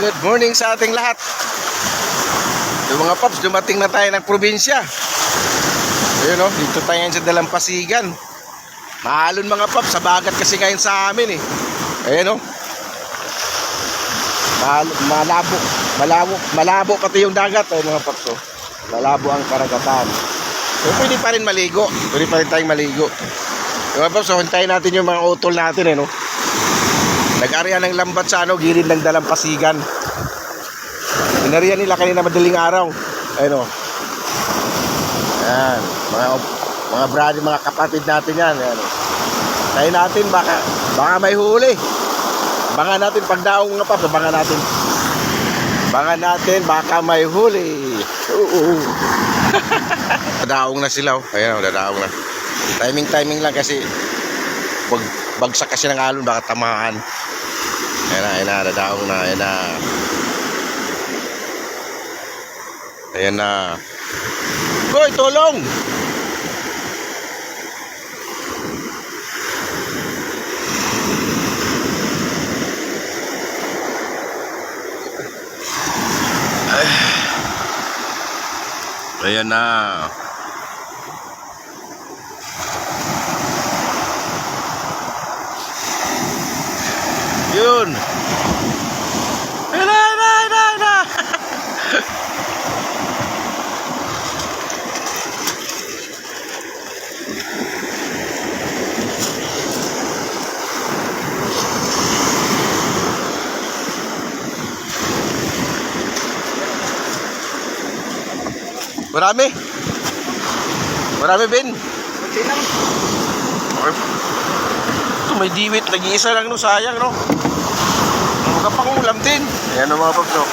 Good morning sa ating lahat. Yung mga paps, dumating na tayo ng probinsya. Ayun o, dito tayo ngayon sa Dalampasigan. Mahalon mga paps, sa bagat kasi ngayon sa amin eh. Ayun o, malabo pati yung dagat. Ayun mga paps o, malabo ang karagatan. So pwede pa rin maligo, pwede pa rin tayong maligo. Yung mga paps, so hintayin natin yung mga utol natin eh no. Nag-area ng lambat sa gilid ng Dalampasigan. Inariyan nila kanina madaling araw. Ayun o. Ayan, mga brother, mga kapatid natin yan. Ayan o. Tayo natin, baka may huli. Abangan natin pagdaong nga paps, abangan natin. Abangan natin, baka may huli. Dadaong na sila o. Ayan o, dadaong na. Timing lang kasi bagsak kasi ng alon, baka tamaan. Ayan na, dadaong na, ayan na. Ayan na. Boy, tulong! Ayan na. Yun. Na. Marami Ben. Ito may diwit, nag-iisa lang no, sayang no. Makapangulam din. Ayan o mga paps no.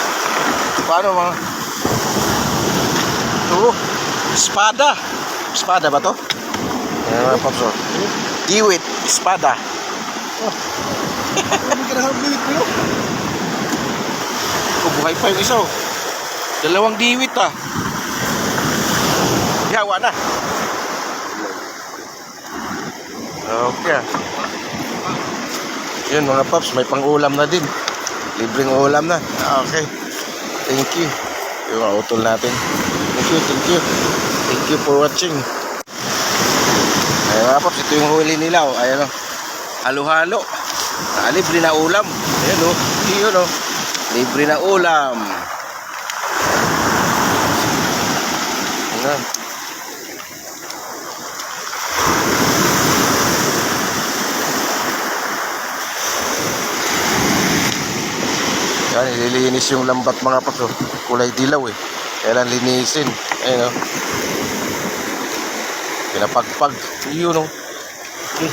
Paano mga? Ito, espada ba to? Ayan mga paps no. Diwit, espada. Buhay pa yung isa oh. Dalawang diwit ah. Yawa na. Okay. Yun mga paps, may pang-ulam na din. Libreng ulam na. Okay. Thank you. Yung utol natin. Thank you. Thank you for watching. Ayun mga paps, ito yung huli nila oh. Ayun oh. Halo-halo. Libre na ulam. Ayun oh. Yun oh. Libre na ulam. Ayun. Yan, ililinis yung lambat mga paps. Kulay dilaw eh. Kailan linisin. Ayun o. Pinapagpag. Yun o. Okay.